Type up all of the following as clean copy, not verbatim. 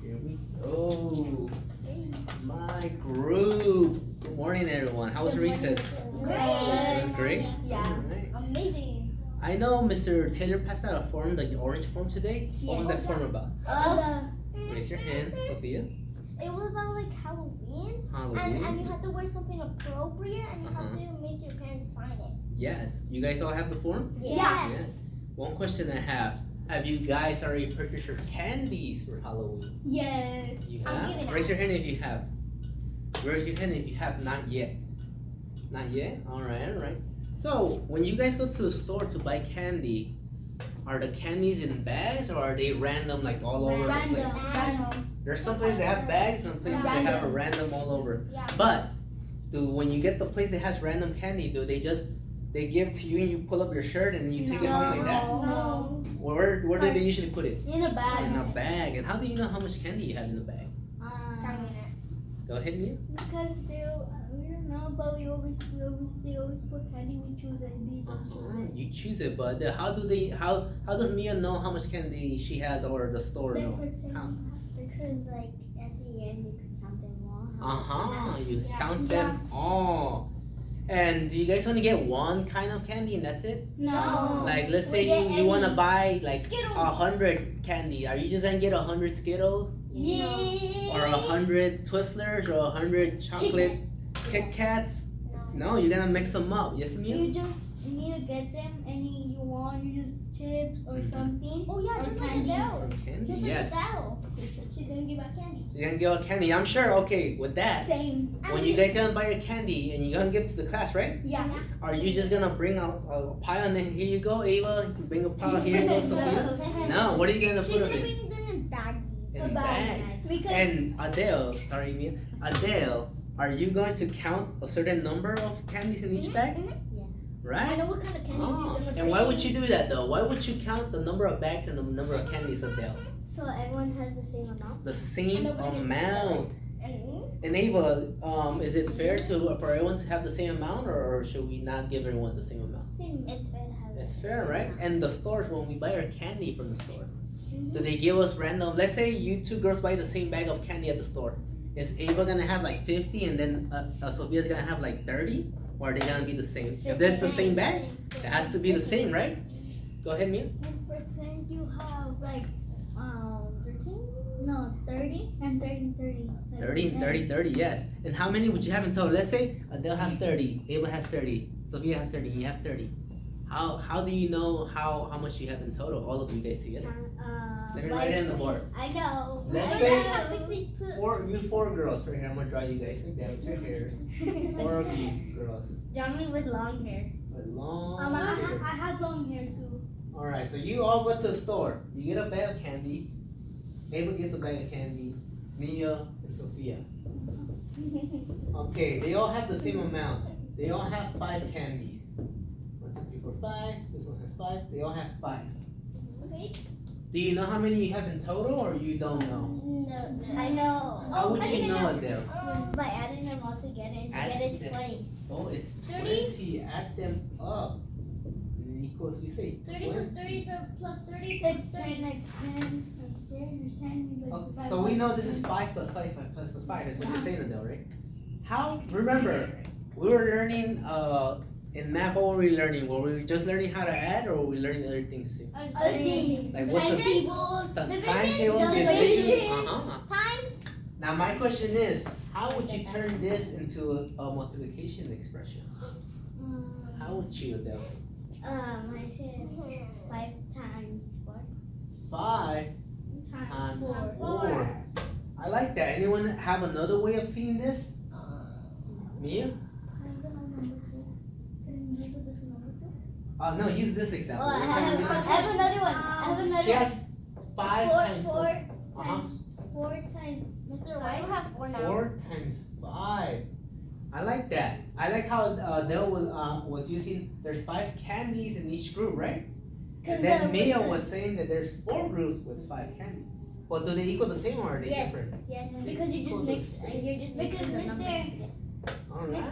Here we go. My group. Good morning, everyone. How was recess? Great. It was great? Yeah. Alright. Amazing. I know Mr. Taylor passed out a form, like the orange form today. What was Yes. that form about? Raise your hand, Sophia. It was about like Halloween, Halloween. and you had to wear something appropriate, and you have to make your parents sign it. Yes. You guys all have the form? Yeah. One question I have you guys already purchased your candies for Halloween? Yeah. You I'm have? giving Raise out. your hand if you have. Raise your hand if you have not yet. Not yet? Alright. So, when you guys go to the store to buy candy, are the candies in bags or are they random, like all over the place? Random. There's some places that have bags, some places that have a random all over. Yeah. But, when you get the place that has random candy, do they just, they give to you and you pull up your shirt and then you take it home like that? No. Where do they usually put it? In a bag. In a bag. And how do you know how much candy you have in the bag? Go ahead, Mia. Because we don't know, but they always put candy. We choose it. You choose it, but how does Mia know how much candy she has or the store know? How? Because like at the end you could count them all. You count them all. And do you guys only get one kind of candy and that's it? No. Like let's say We get you want to any. buy like Skittles. 100 candy. Are you just gonna get 100 Skittles? Yeah. Or 100 Twizzlers or 100 chocolate Kit Kats? No, you're gonna mix them up. Yes, Mia? You just need to get them any you want. You just chips or something. Oh yeah, just like Candy, yes. She's gonna give out candy. So you're gonna give out candy. I'm sure. Okay, with that, Same. when you guys gonna buy your candy and you're gonna give it to the class, right? Yeah. Are you just gonna bring a pile and then here you go, Ava? Bring a pile. Here you go, Sophia. No. What are you gonna put them in? Bring them in baggies. In bags. Because And Adele, sorry, Mia. Adele, are you going to count a certain number of candies in each bag? I Right? know what kind of candies you're Oh. gonna And why would you do that though? Why would you count the number of bags and the number of candies, Adele? So everyone has the same amount. The same Nobody- amount. And Ava, is it fair for everyone to have the same amount, or should we not give everyone the same amount? It's fair to have. It's fair, right? And the stores, when we buy our candy from the store, do they give us random? Let's say you two girls buy the same bag of candy at the store. Is Ava gonna have like 50 and then Sophia's gonna have like 30? Or are they gonna be the same? If that's the same bag, it has to be the same, right? Go ahead, Mia. And pretend you have like 13? No, 30 and 30 and 30. 30 and 30, 30, yes. And how many would you have in total? Let's say Adele has 30, Ava has 30, Sophia has 30, you have 30. How do you know how much you have in total, all of you guys together? Let me write it on the board. I know. Let's say four girls right here. I'm gonna draw you guys like that with your hairs. 4 of you girls Johnny with long hair. with long hair. I have long hair too. Alright, so you all go to the store. You get a bag of candy. Ava gets a bag of candy. Mia and Sophia. Okay, they all have the same amount. They all have 5 candies. 1, 2, 3, 4, 5. This one has 5. They all have 5. Okay. Do you know how many you have in total, or you don't know? No, I know. How would you know, Adele? By adding them all together and Add get it them. 20. Oh, it's 30. 20. Add them up. Equals, we say 30 plus 30 plus 30 plus 30. Like 10. There's 10. Okay, so we know this is 5 plus 5 plus 5. That's what you're saying, Adele, right? How? Remember, we were learning in math. What were we learning? Were we just learning how to add, or were we learning other things too? Other things. Like what's the Timetables. timetable, Divisions. Times. Now my question is, how would you turn this into a multiplication expression? How would you, Adele? I said 5 times 4 5 times times 4. 4. I like that. Anyone have another way of seeing this? Mia? No, use this example. Oh, I We're trying to have another one. I have another Yes, one. 5 times 4. 4 times 4 times. Mr. Why do you have 4 now? 4 times 5. I like that. I like how Adele was using, there's 5 candies in each group, right? And then Mia was saying that there's 4 groups with 5 candies. But do they equal the same or are they Yes. different? Yes, They because you equal just the mix. same. You're just mixing the numbers together. All Can right.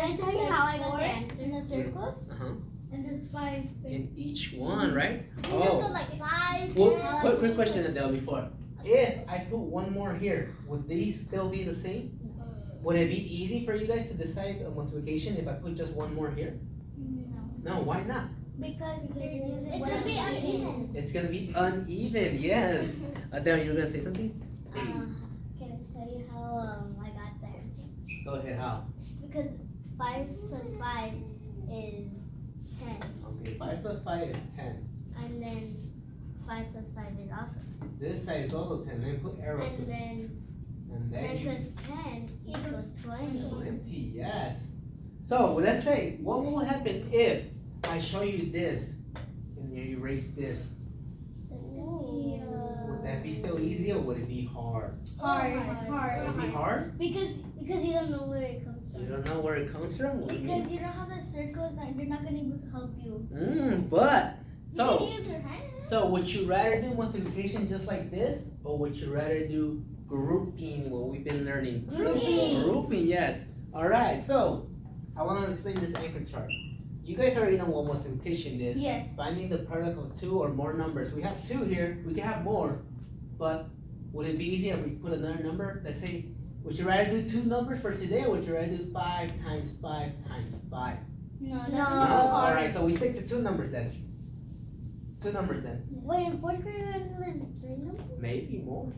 I tell you how I got the answer in the circles? Uh-huh. And there's 5. In each one, right? Oh. Like 5. Well, quick question, Adele, before. if I put one more here, would these still be the same? Would it be easy for you guys to decide a multiplication if I put just one more here? No. No, why not? Because it's gonna be uneven. It's gonna be uneven, yes. Adele, you were gonna say something? Can I tell you how I got the answer? Go ahead, how? Because 5 plus 5 is 10. Okay, 5 plus 5 is 10. And then 5 plus 5 is also 10. This side is also 10, then put arrows to And it. then And 10 then plus 10 equals 20. 20, yes. So let's say, what will happen if I show you this and you erase this? Would that be still easy or would it be hard? Hard. Would it be hard? Because you don't know where it comes You from. don't know where it comes from? What do you mean? Because you don't have the circles and they're not gonna be able to help you. But, You so, can use your hands. so would you rather do multiplication just like this? Or would you rather do grouping, what we've been learning? Grouping. Grouping, yes. Alright, so, I want to explain this anchor chart. You guys already know what multiplication is. Yes. Finding the product of two or more numbers. We have 2 here, we can have more, but would it be easier if we put another number? Let's say, would you rather do 2 numbers for today or would you rather do 5 times 5 times 5? No. No? Alright, so we stick to 2 numbers then. 2 numbers then. Wait, in 4th grade I learned 3 numbers? Maybe more.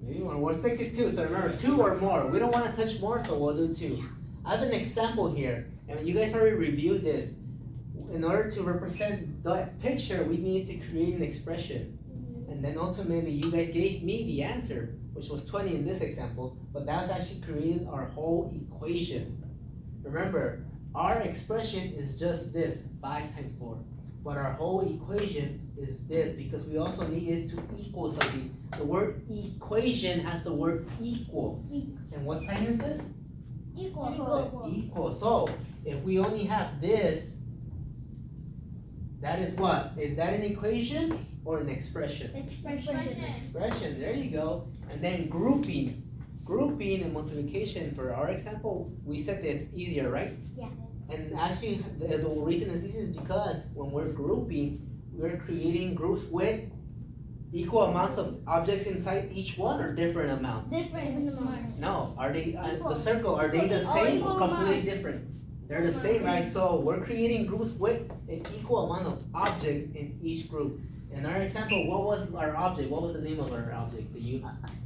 Maybe more. We'll stick to 2, so remember, 2 or more. We don't want to touch more, so we'll do 2. I have an example here, and you guys already reviewed this. In order to represent that picture, we need to create an expression. And then ultimately, you guys gave me the answer, which was 20 in this example, but that's actually created our whole equation. Remember, our expression is just this, 5 times 4. But our whole equation is this, because we also needed to equal something. The word equation has the word equal. And what sign is this? Equal. Equal. So, if we only have this, that is what? Is that an equation or an expression? Expression, there you go. And then grouping. Grouping and multiplication, for our example, we said that it's easier, right? Yeah. And actually, the reason it's easier is because when we're grouping, we're creating groups with equal amounts of objects inside each one or different amounts? Different amounts. No, are they, Equal. the circle, are they the All same equal or completely amounts. different? They're the same, right? So we're creating groups with an equal amount of objects in each group. In our example, what was our object? What was the name of our object?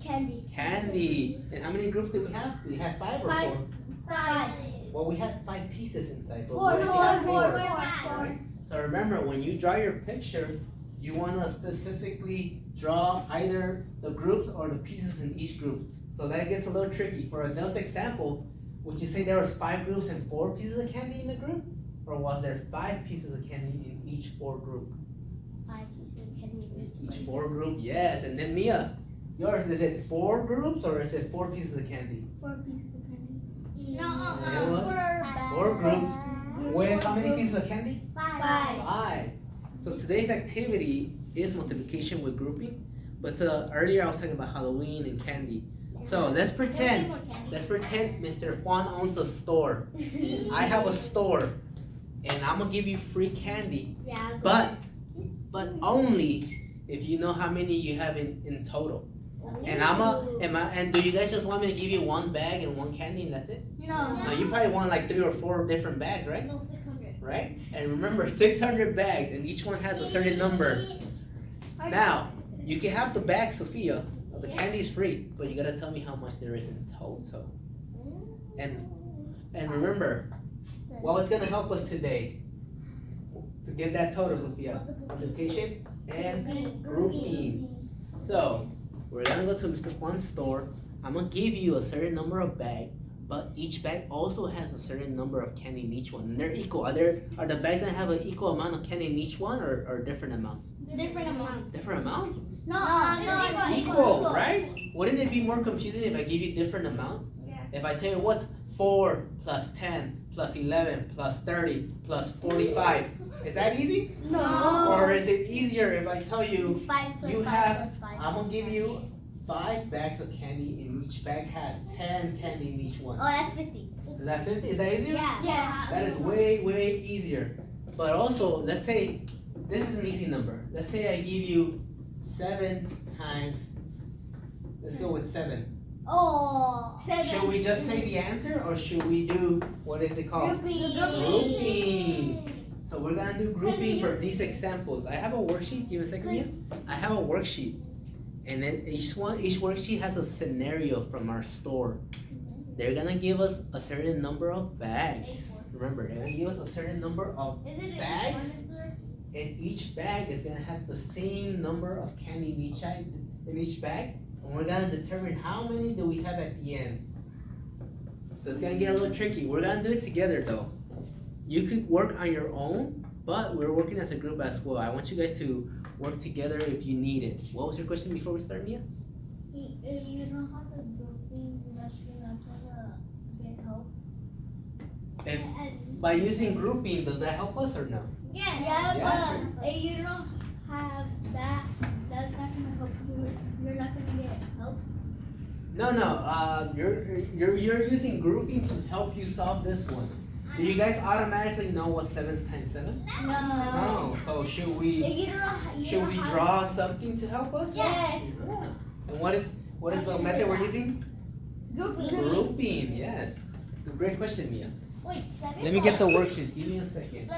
Candy. Candy. And how many groups did we have? We had 5 or 5. 4? 5. Well, we had 5 pieces inside. But 4. we 4. actually had 4. Right? So remember, when you draw your picture, you want to specifically draw either the groups or the pieces in each group. So that gets a little tricky. For Adele's example, would you say there was 5 groups and 4 pieces of candy in the group? Or was there 5 pieces of candy in each 4 group? 5 pieces of candy in Each 4 group, yes. And then Mia, yours, is it 4 groups or is it 4 pieces of candy? 4 pieces of candy. No, No, it was 4 groups. With how many pieces of candy? 5. 5. So today's activity is multiplication with grouping. But earlier I was talking about Halloween and candy. So let's pretend Mr. Juan owns a store. I have a store. And I'm gonna give you free candy. Yeah. But only if you know how many you have in total. And do you guys just want me to give you 1 bag and 1 candy and that's it? No. You probably want like 3 or 4 different bags, right? No, 600. Right? And remember, 600 bags and each one has a certain number. Now, you can have the bag, Sophia. The candy is free, but you gotta tell me how much there is in total. And remember, what's gonna help us today to get that total, Sophia? Multiplication and grouping. So, we're gonna go to Mr. Juan's store. I'm gonna give you a certain number of bags, but each bag also has a certain number of candy in each one. And they're equal. Are the bags gonna have an equal amount of candy in each one or different amounts? Different amount. Different amount? No, Equal, right? Wouldn't it be more confusing if I give you different amounts? Yeah. If I tell you what 4 plus 10 plus 11 plus 30 plus 45, is that easy? No. Or is it easier if I tell you 5 plus you 5 have, plus 5. I'm gonna give you 5 bags of candy and each bag has 10 candy in each one. Oh, that's 50. Is that 50? Is that easier? Yeah. That is way easier. But also, let's say, this is an easy number. Let's say I give you 7 times Let's go with 7. Oh, 7. Should we just say the answer or should we do, what is it called? Grouping. So we're gonna do grouping for these examples. I have a worksheet. Give me a second, Mia. I have a worksheet, and then each worksheet has a scenario from our store. They're gonna give us a certain number of bags. Remember, they're gonna give us a certain number of bags, and each bag is gonna have the same number of candy in each bag, and we're gonna determine how many do we have at the end. So it's gonna get a little tricky. We're gonna do it together though. You could work on your own, but we're working as a group as well. I want you guys to work together if you need it. What was your question before we start, Mia? You know how the grouping you're not gonna get help? By using grouping, does that help us or no? Yeah, but if you don't have that, that's not gonna help you. You're not gonna get help. No. You're using grouping to help you solve this one. Do you guys automatically know what 7 times 7? No. So should we draw something to help us? Yes. Yeah. And what is the method we're using? Grouping. Yes. Great question, Mia. Wait, Let me get the worksheet. Give me a second.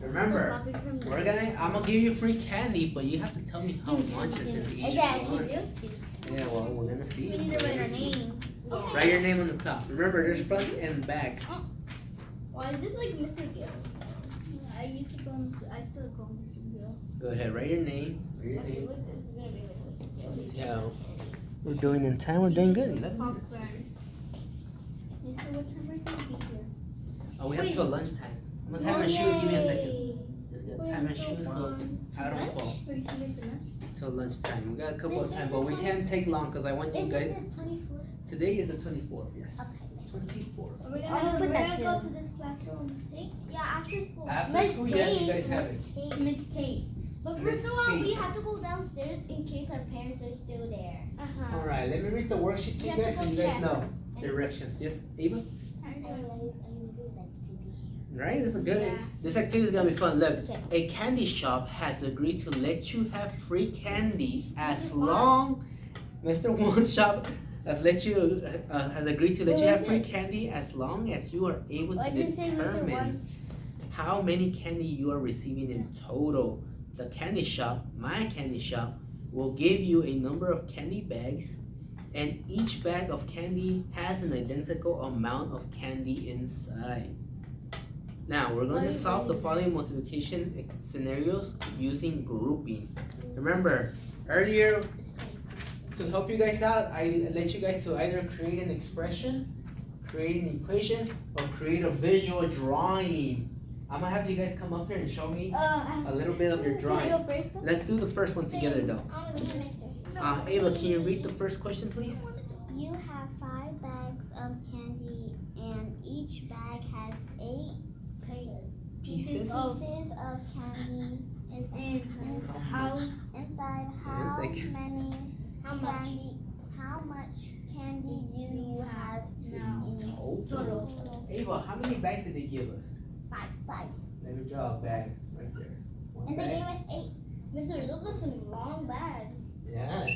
Remember, I'm gonna give you free candy, but you have to tell me how much is in each one. Yeah, well, we're gonna see. We need to write our name. Write your name on the top. Remember, there's front and back. Why is this like Mr. Gill? I still call him Mr. Gill. Go ahead, write your name. Yeah. We're doing in time, we're doing good. What time are you gonna be here? Oh, we have till lunchtime. I'm gonna tie my shoes, give me a second. Just gonna tie my shoes so I don't fall. Till lunchtime. We got a couple of time, but we can't take long because I want you guys. Today is the 24th, yes. Okay. 24th. We're gonna go to this classroom, Miss Kate? Yeah, after school. After school, yes, you guys have it. Miss Kate. But first of all, we have to go downstairs in case our parents are still there. Alright, let me read the worksheet to you guys so you guys know directions. Yes, Eva? Right? This is good. Yeah. This activity is gonna be fun. Look, a candy shop has agreed to let you have free candy as long. Mr. One Shop has agreed to let you have free candy as long as you are able to determine how many candy you are receiving in total. The candy shop, my candy shop, will give you a number of candy bags, and each bag of candy has an identical amount of candy inside. Now, we're going to solve the following multiplication scenarios using grouping. Remember, earlier, to help you guys out, I let you guys to either create an expression, create an equation, or create a visual drawing. I'm gonna have you guys come up here and show me a little bit of your drawings. Let's do the first one together though. Ava, can you read the first question, please? You have 5 bags of candy, and each bag has 8 pieces of candy inside. How much candy do you have in total? Ava, how many bags did they give us? 5. Let me draw a bag right there. One And bag. they gave us 8. Mister, those are some long bags. Yes.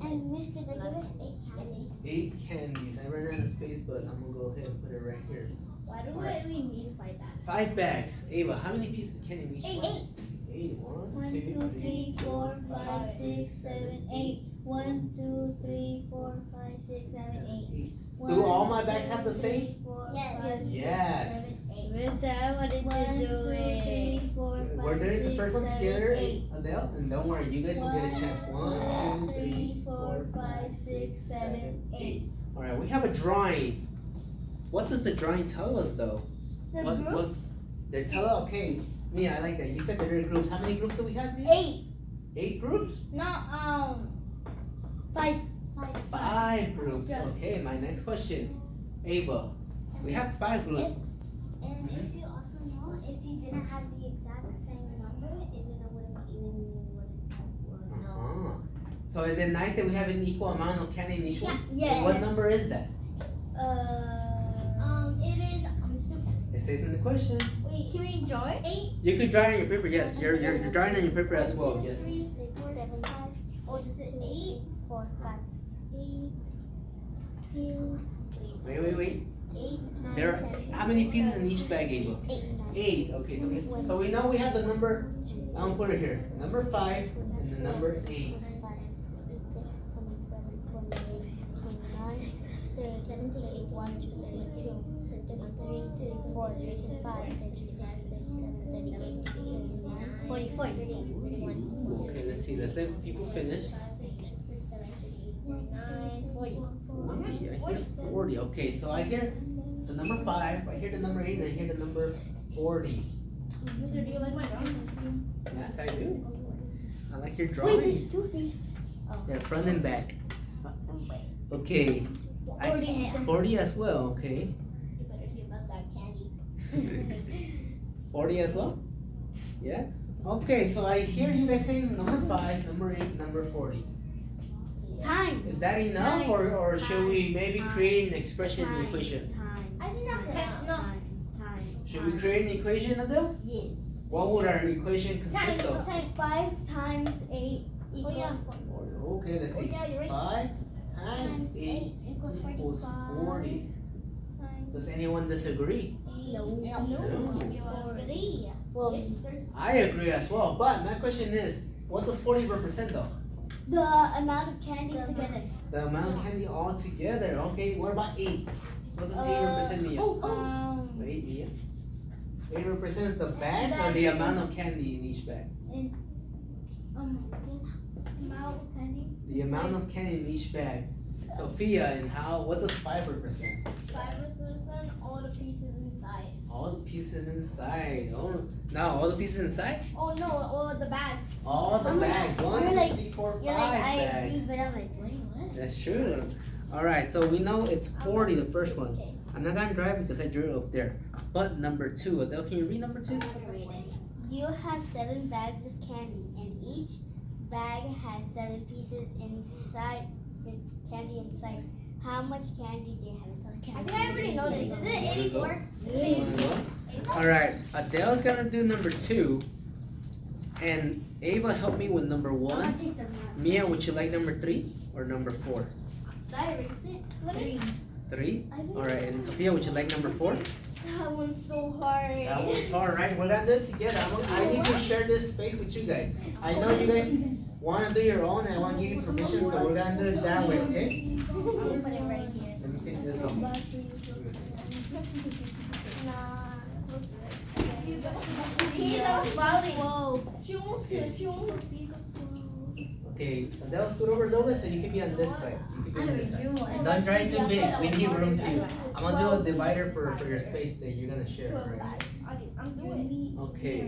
And Mister, they gave us 8 candies. 8 candies. I ran out of space, but I'm gonna go ahead and put it right here. Why do we need 5 bags? 5 bags. Ava, how many pieces of candy in each one? 8. 8. 1, 1, 2, 3, 4, 5, 6, 7, 8. 1, 2, 3, 4, 5, 6, 7, 8. Do all my bags have the same? Yes. Yes. Mister, I wanted to do it. 1, 2, 3, 4, 5, We're doing the 6, first one 7, together, 8. Adele, and don't worry, you guys will get a chance. 1, 2, 3, 4, 5, 6, 7, 8. Alright, we have a drawing. What does the drawing tell us though? They're telling, okay, Mia, I like that. You said there are groups. How many groups do we have here? 8. 8 groups? No, 5. 5 groups. Okay, my next question. Ava, we have 5 groups. And if you also know, if you didn't have the exact same number, it wouldn't know. So is it nice that we have an equal amount of candy in each one? Yes. What number is that? It is. It says in the question. Wait, can we draw it? 8. You could draw it on your paper. Yes, you're drawing on your paper as well. Yes. 3, 6, 7, 5. Oh, does it? 4, 5, 8, 16, Wait. 8, 9, There are 10, how many pieces in each bag, Ava? 8, 8. Okay, so we know we have the number. I'll put it here. Number 5 and the number 8. 40. Okay, let's see. Let's let people finish. 40. I hear 40. Okay, so I hear the number 5. I hear the number 8, and I hear the number 40. Mister, do you like my drawing? Yes, I do. I like your Wait, drawing. there's 2 pieces. Yeah, front and back. Okay. 40 as well. Okay. You better see about that candy. 40 as well? Yeah? Okay, so I hear you guys saying number 5, number 8, number 40. Time. Is that enough, Time. or should we maybe Time. create an expression Time. equation? I think that's time. Should we create an equation, Adele? Yes. What would our equation consist of? 5 times 8 equals 40. Okay, let's see. Yeah, you're right. 5 times 8 equals equals 45. 40. Does anyone disagree? No. Agree. Well, I agree as well, but my question is, what does 40 represent though? the amount of candies together. The amount of candy all together. Okay, what about 8? What does 8 represent, Mia? Wait, Mia. 8 represents the bags or the amount of candy in each bag? Amount of candies. The amount of candy in each bag. Sophia, and what does 5 represent? 5 represents all the pieces inside. All the pieces inside. Oh, now all the pieces inside? Oh no, all the bags. All the bags. 1, 2, you're like- 3, 4, 5 You're like, I bags. agree, but I'm like, wait, what? That's true. Alright, so we know it's 40, the first one. Okay. I'm not gonna drive because I drew it up there. But number 2, Adele, can you read number 2? You have 7 bags of candy, and each bag has 7 pieces inside the candy inside. How much candy do you have? I think I already know this. Is it 84? Alright, Adele's gonna do number 2. And Ava, help me with number 1. take them out. Mia, would you like number 3 or number 4? Did I erase it? 3? Alright, and Sophia, would you like number 4? That one's so hard. That one's alright, we're gonna do it together. I need to share this space with you guys. I know you guys wanna do your own, and I wanna give you permission, so we're gonna do it that way, okay? I'm gonna put it right here. Let me take this off. Whoa. She wants to see the Okay, Adele, scoot over a little bit so you can be on this side. You can be on this side. And don't try too big. We need room too. I'm gonna do a divider for your space that you're gonna share, right? I'm doing it. Okay.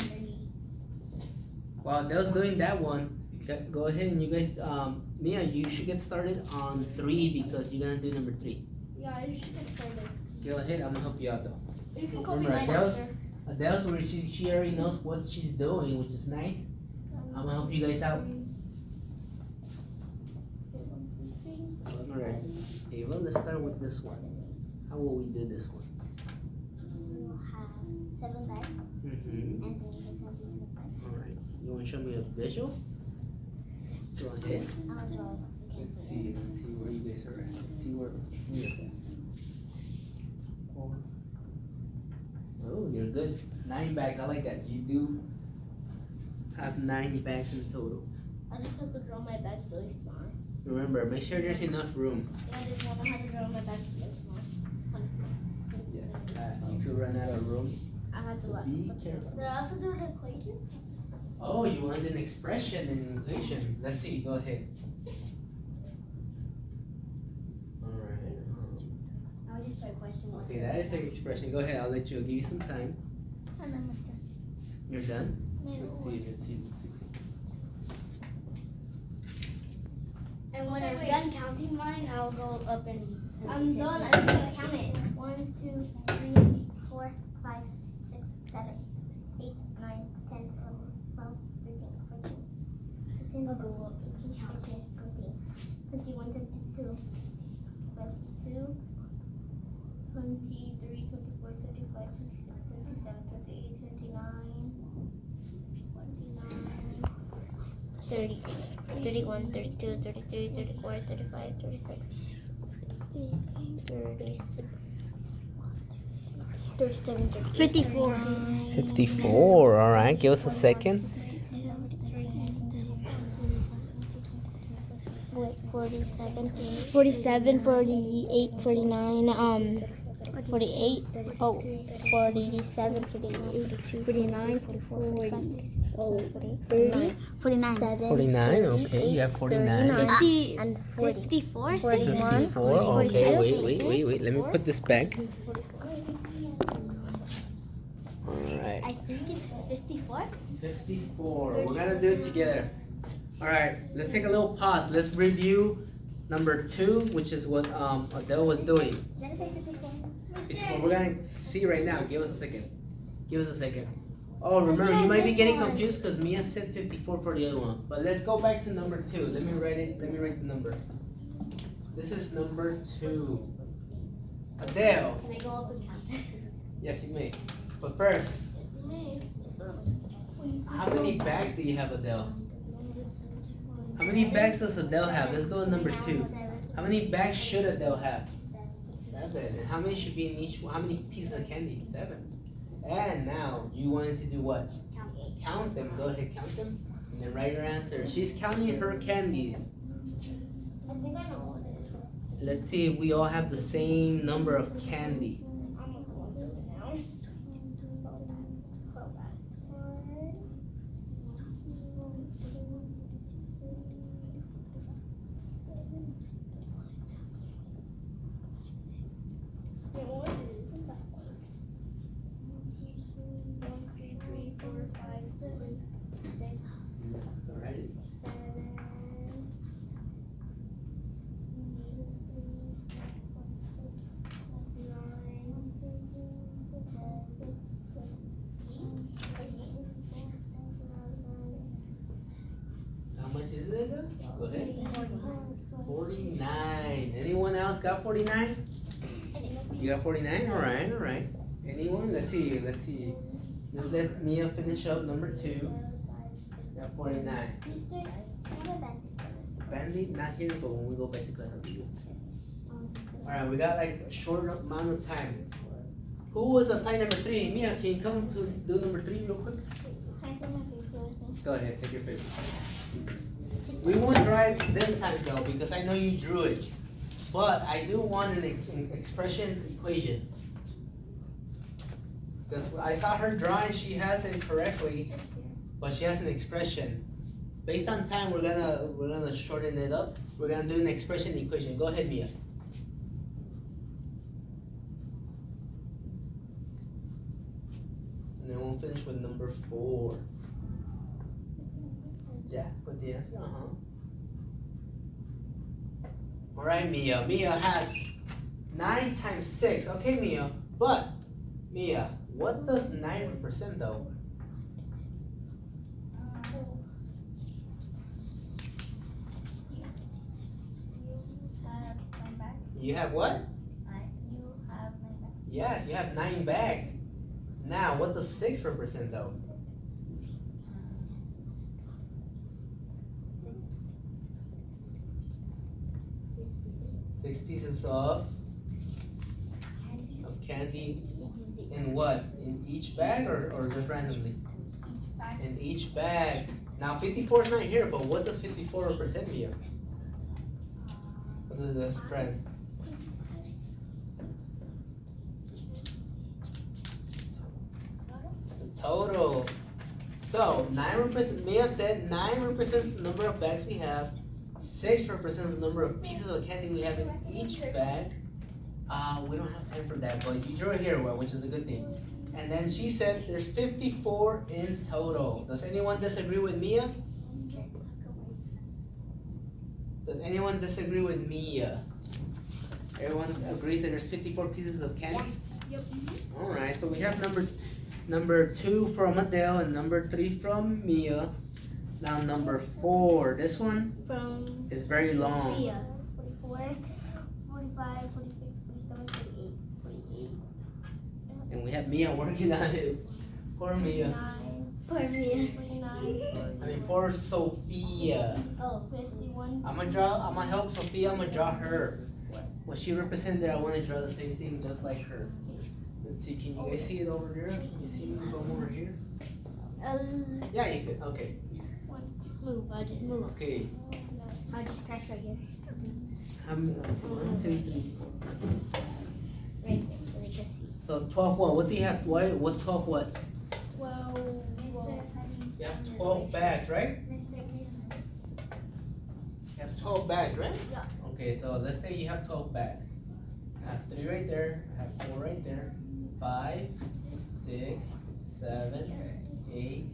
While Adele's doing that one, go ahead and you guys, Mia, you should get started on 3 because you're gonna do number 3. Yeah, you should get started. Go ahead, I'm gonna help you out though. You can call me Remember, mine Adele's, after. Adele's where she already knows what she's doing, which is nice. I'm gonna help you guys out. Alright, Ava, let's start with this one. How will we do this one? You have 7 bags, Mm-hmm. and then you just have these inside. Alright, you wanna show me a visual? Go ahead. I'll draw it. Let's see where you guys are at. Let's see where Mia's at. 4. Oh, you're good. 9 bags, I like that. You do have 9 bags in total. I just have to draw my bags really small. Remember, make sure there's enough room. I just want to have to draw my bags really small. Yes, you could run out of room. I have to So what? be careful. Did I also do an equation? Oh, you want an expression in equation. Let's see, go ahead. Alright. I'll just put a question mark. Okay, that is an expression. Go ahead, I'll let you, I'll give you some time. And then what's done? You're done? Let's see. And when I'm done counting mine, I'll go up and. I'm sit done. down. I'm gonna count it. 1, 2, 3, 4, 5, 6, 7, 8, 9, 10, 11, 12, 13, 14, 15, I'll go up. 16, 17, 21, 22, 22, 23, 24, 25, 26, 27, 28, 29, 29, 30. 31, 32, 33, 34, 35, 36, 37, 54. 54. All right. Give us a second. 47, 47, 48, 49, 48, 47, 48, 49, 44, 30, 49, 49. Okay. You have 49. and 40, 54. 41, 54. Okay. Wait. Let me put this back. All right. I think it's 54. 54. We're gonna do it together. All right. Let's take a little pause. Let's review number 2, which is what Adele was doing. Did I say 54? We're gonna see right now. Give us a second. Oh, remember, you might be getting confused because Mia said 54 for the other one. But let's go back to number 2. Let me write the number. This is number 2. Adele. Can I go up and count? Yes, you may. But first, how many bags do you have, Adele? How many bags does Adele have? Let's go to number 2. How many bags should Adele have? 7. And how many should be in each? How many pieces of candy? 7. And now you wanted to do what? Count them. Go ahead, count them, and then write your answer. She's counting her candies. I think I know what it is. Let's see if we all have the same number of candy. I'm almost going to it now. Alright. How much is it? Go ahead. 49. Anyone else got 49? You got 49? Alright. Anyone? Let's see. Let's let Mia finish up number 2. Got 49. Bandit not here, but when we go back to class, I'll do it. Alright, we got like a short amount of time. Who was assigned number 3? Mia, can you come to do number 3 real quick? Go ahead, take your favorite. We won't try it this time though, because I know you drew it. But I do want an expression equation. Because I saw her drawing, she has it correctly, but she has an expression. Based on time, we're gonna shorten it up. We're gonna do an expression equation. Go ahead, Mia. And then we'll finish with number 4. Yeah, put the answer. All right, Mia. Mia has 9 times 6. Okay, Mia. But Mia, what does 9 represent though? You have what? You have 9 bags. Yes, you have 9 bags. Now, what does 6 represent though? 6 pieces of candy in what? In each bag or just randomly? In each bag. Now 54 is not here, but what does 54 represent here? What does this spread? The total. So 9 represents, Mia said 9 represents the number of bags we have. 6 represents the number of pieces of candy we have in each bag. We don't have time for that, but you drew it here well, which is a good thing. And then she said there's 54 in total. Does anyone disagree with Mia? Does anyone disagree with Mia? Everyone agrees that there's 54 pieces of candy? Yep. Alright, so we have number 2 from Adele and number 3 from Mia. Now number 4, this one From is very long. Sophia. 44, 45, 46, 47, 48, 48. And we have Mia working on it. Poor Mia. 49, 49, I mean for Sophia. Oh, 51. I'm gonna help Sophia, I'm gonna draw her. What she represents there, I wanna draw the same thing just like her. Let's see, can you guys see it over there? Can you see me from over here? Yeah, you can, okay. Just move, I'll just move. Okay. I'll just crash right here. How many, let's see, 1, 2, 3. Right there, so they can see. So 12 what? What do you have? What 12 what? Well, You have 12 bags, right? You have 12 bags, right? Yeah. Okay, so let's say you have 12 bags. I have 3 right there, I have 4 right there, 5, 6, 7, 8,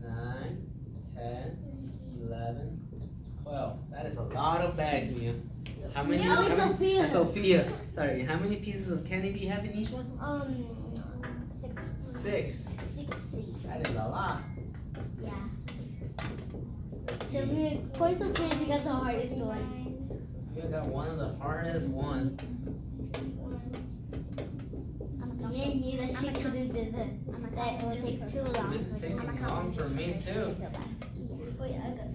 9, 10, 11, 12. That is a lot of bags, Mia. How many? No, Sophia. Sophia. Sorry, how many pieces of candy do you have in each one? 6. 60. That is a lot. Yeah. Let's see. Sophia, poor Sophia, she got the hardest one. You got one of the hardest one. Yeah, you that she couldn't do that. That would take too long. This is taking long for me too. Wait, I got that.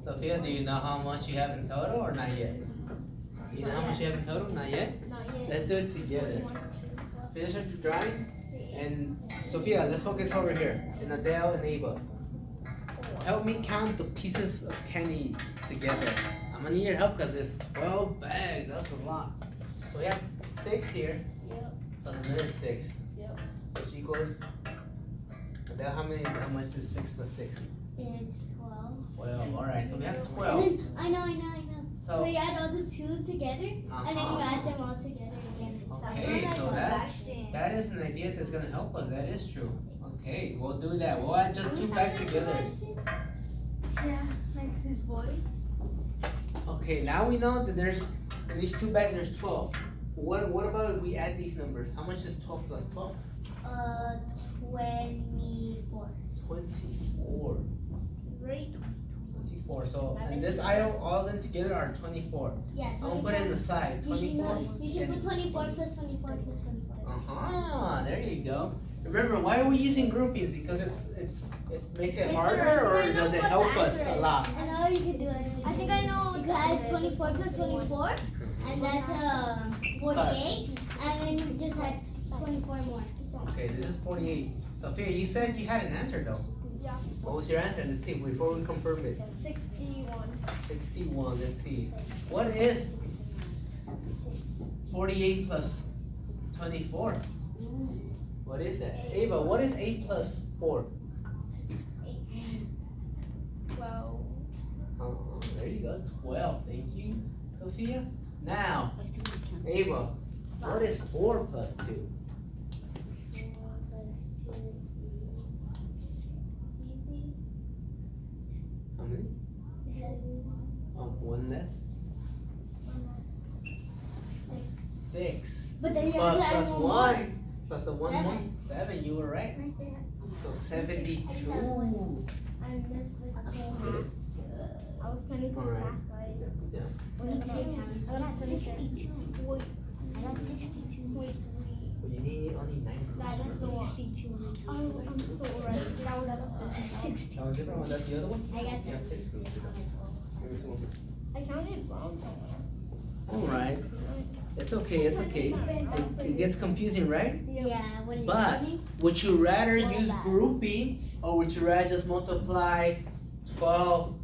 Sophia, do you know how much you have in total or not yet? Do you know how much you have in total? Not yet? Not yet. Let's do it together. Finish up your drawing. And Sophia, let's focus over here. And Adele and Ava. Help me count the pieces of candy together. I'm gonna need your help because it's 12 bags. That's a lot. So we have 6 here. Yep. Plus another 6. Yep. Which equals, Adele, how much is 6 plus 6? It's 12. 12. Alright, so we have 12. I know. So So, you add all the 2's together, and then you add them all together again. okay, so that is an idea that's gonna help us. That is true. Okay, we'll do that. We'll add just 2 bags together. Yeah, like this boy. Okay, now we know that there's, in each 2 bags there's 12. What about if we add these numbers? How much is 12 plus 12? 24. 24. Right? 24. So, and this aisle, all of them together are 24. Yeah, I'm 24. gonna put it in the side. You should 24. know. You should put 24 plus 24 plus 24. There you go. Remember, why are we using groupies? Because it makes it harder, or does it help us a lot? I know you can do it. I think I know. You can add 24 plus 24, and that's 48, and then you just add 24 more. Okay, this is 48. Sophia, you said you had an answer though. Yeah. What was your answer? Let's see, before we confirm it. 61. 61, let's see. What is 48 plus 24? What is that? Ava, what is 8 plus 4? 12. There you go, 12. Thank you, Sophia. Now, Ava, what is 4 plus 2? 4 plus 2 easy. How many? 7. 1 less? 6. But then you But have to add plus one 1. more. Plus the 1 more? 7, you were right. So 72. I missed the whole I was trying to do Alright. fast, guys. Yeah. I got 62. Wait. I got 62. Wait. But you need only 9. That is the one. 62. Oh, I'm so right. That was 60. That was different one. That's the other one? I got Yeah, 6 groups. Here's one. I counted wrong somewhere. Alright. It's okay, it's okay. It gets confusing, right? Yeah, when you But would you rather Well, use that. grouping, or would you rather just multiply 12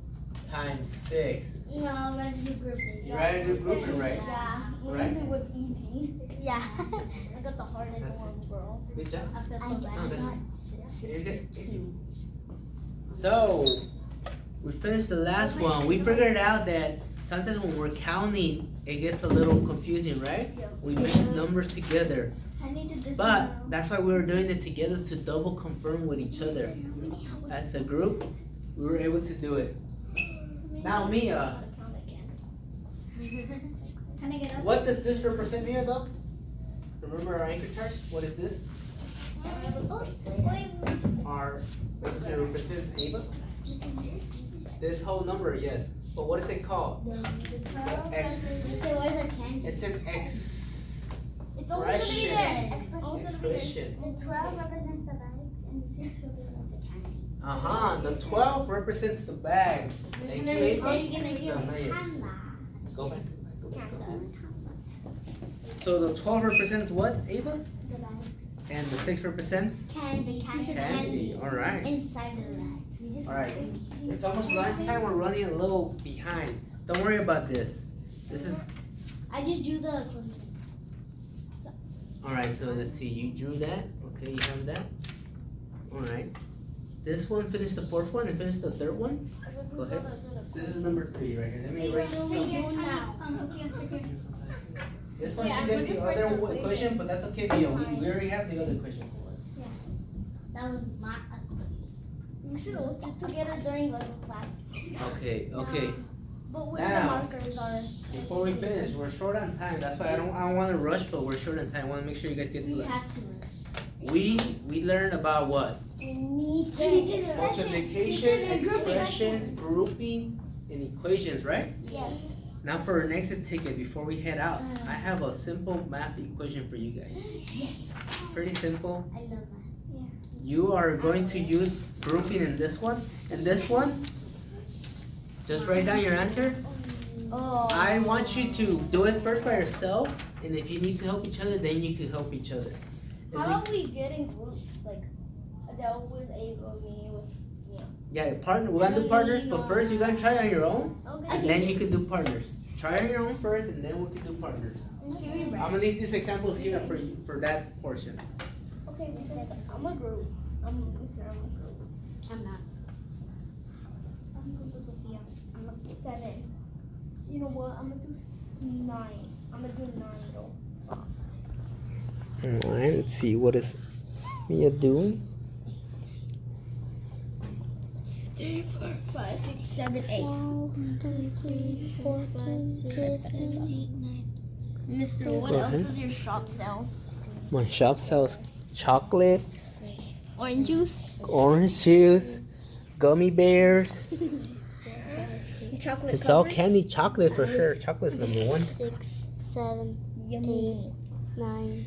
times 6? No, I'm ready to do grouping. You rather do grouping, right? Yeah. Right? Grouping was easy. Yeah. I got the hardest That's one, bro. Good job. I feel so bad. I got You're good. 2. So, we finished the last one. We figured out that sometimes when we're counting, it gets a little confusing, right? Yep. We mix numbers together. I need to do But that's why we were doing it together, to double confirm with each other. As a group, we were able to do it. Now, Mia, Can I get up? what does this represent here, though? Remember our anchor chart? What is this? Our, what does it represent, Ava? This whole number, yes. But what is it called? X. Okay, where's our candy? It's an X. It's always gonna be there. Expression. The 12 represents the bags and the 6 represents the candy. The 12 represents the bags. Thank you, Ava. So you're gonna give No, us not yet. Hannah. Go back. So the 12 represents what, Ava? The bags. And the 6 represents? Candy. Candy. Alright. Inside the bags. Alright. It's almost lunchtime. We're running a little behind. Don't worry about this. This is. I just drew the equation. Alright, so let's see. You drew that. Okay, you have that. Alright. This one finished the 4th one and finished the 3rd one. Go ahead. This is number 3 right here. Let me erase this. This one should get the other equation, but that's okay, Mia. We already have the other equation. That was my equation. We should all sit together during Lego class. Okay. But where Now, the markers are. Before we finish, we're short on time. That's why I don't want to rush, but we're short on time. I want to make sure you guys get to We lunch. have to. We learned about what? Multiplication, expressions, grouping, and equations, right? Yes. Now for our next ticket, before we head out, I have a simple math equation for you guys. Yes. Pretty simple. I love that. You are going to use grouping in this one. In this one, just write down your answer. Oh. I want you to do it first by yourself, and if you need to help each other, then you can help each other. How about we get in groups, like Adele with Ava, me with Yeah, partner. We're gonna do partners, but first you gotta try on your own, Okay. and then you can do partners. Try on your own first, and then we can do partners. I'm gonna leave these examples here for you, for that portion. Okay, I'm a group. I'm a group. I'm not. I'm group with Sophia. I'm a 7. You know what? I'm gonna do 9. I'm gonna do 9 though. Alright, let's see, what is Mia doing? 3, 4, 5, 6, 7, 8. 1, 2, 3, 4, 5, 6, 7, 8, 9. Mister, what else does your shop sell? My shop sells chocolate, Orange juice. orange juice, gummy bears. Chocolate It's all candy chocolate for sure. Chocolate's number 1. 6, 7, 8, 9.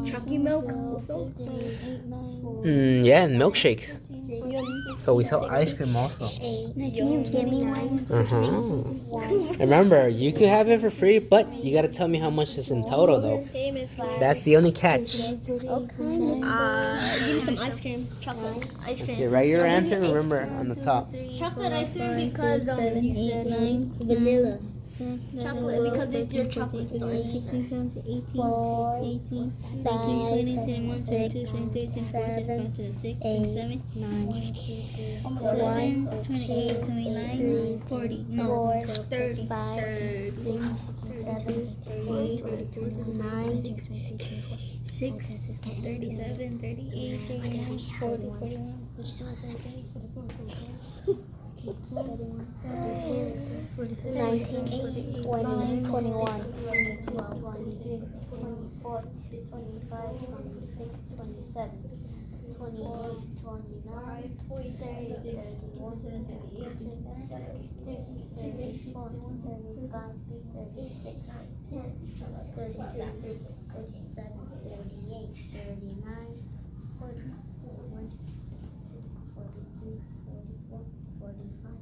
Chucky milk also. 8, 9. Yeah, and milkshakes. So we sell ice cream also. Can you give me one? Remember, you could have it for free, but you gotta tell me how much is in total though. That's the only catch. Give me some ice cream. Chocolate ice cream. Okay, write your answer and remember on the top. Chocolate ice cream because you said vanilla. Chocolate because it's your chocolate store. 16, 17, 18, 19, 20, 21, 22, 23, 24, 25, 26, 27, 1, 28, 29, 40, no, 30, 36, 37, 38, 39, 6, 37, 38, 39, 40, 41, 19, 20, 21, 22, 23, 24, 25, 26, 27, 28, 29, 30, 31, 32, 34, 35, 36, 37, 38, 39, 40, 41, 43, 44, 45,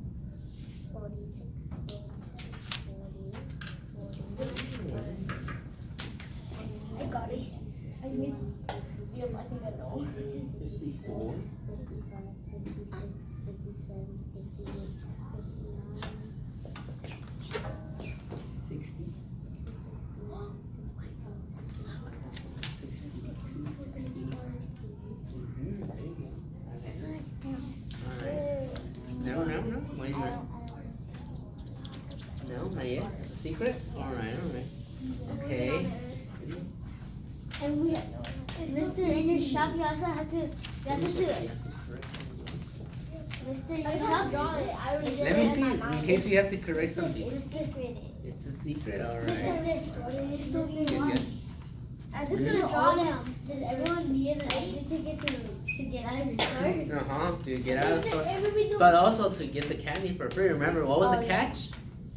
46, 47, 48, 49. I got it. I missed. Yeah, I think I know. 54, 55, 56, 57, 58, 59. 60, No. Why not? No, not yet. It's a secret? Alright. Okay. And we, Mister, in your shop, you also have to, Mister, you have draw it. I already did Let me it see, in my in mind. case we have to correct something. It's secret. It's a secret, alright. It's so Good. I'm just gonna draw them. Does everyone need an exit ticket to get out of your store? To get out of the store. But also to get the candy for free. Remember, what was the catch?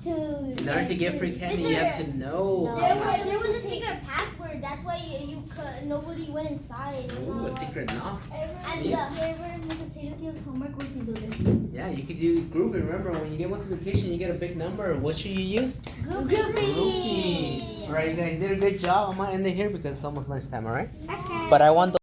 In order to get free candy, you have to know. There was a secret password. That's why you could, nobody went inside. Ooh, a secret knock. And Yes. Mr. Taylor gives homework, we can do this. Yeah, you could do grouping. Remember, when you get multiplication, you get a big number. What should you use? Grouping. Alright, you guys did a good job. I'm gonna end it here because it's almost lunchtime, alright? Okay. But I want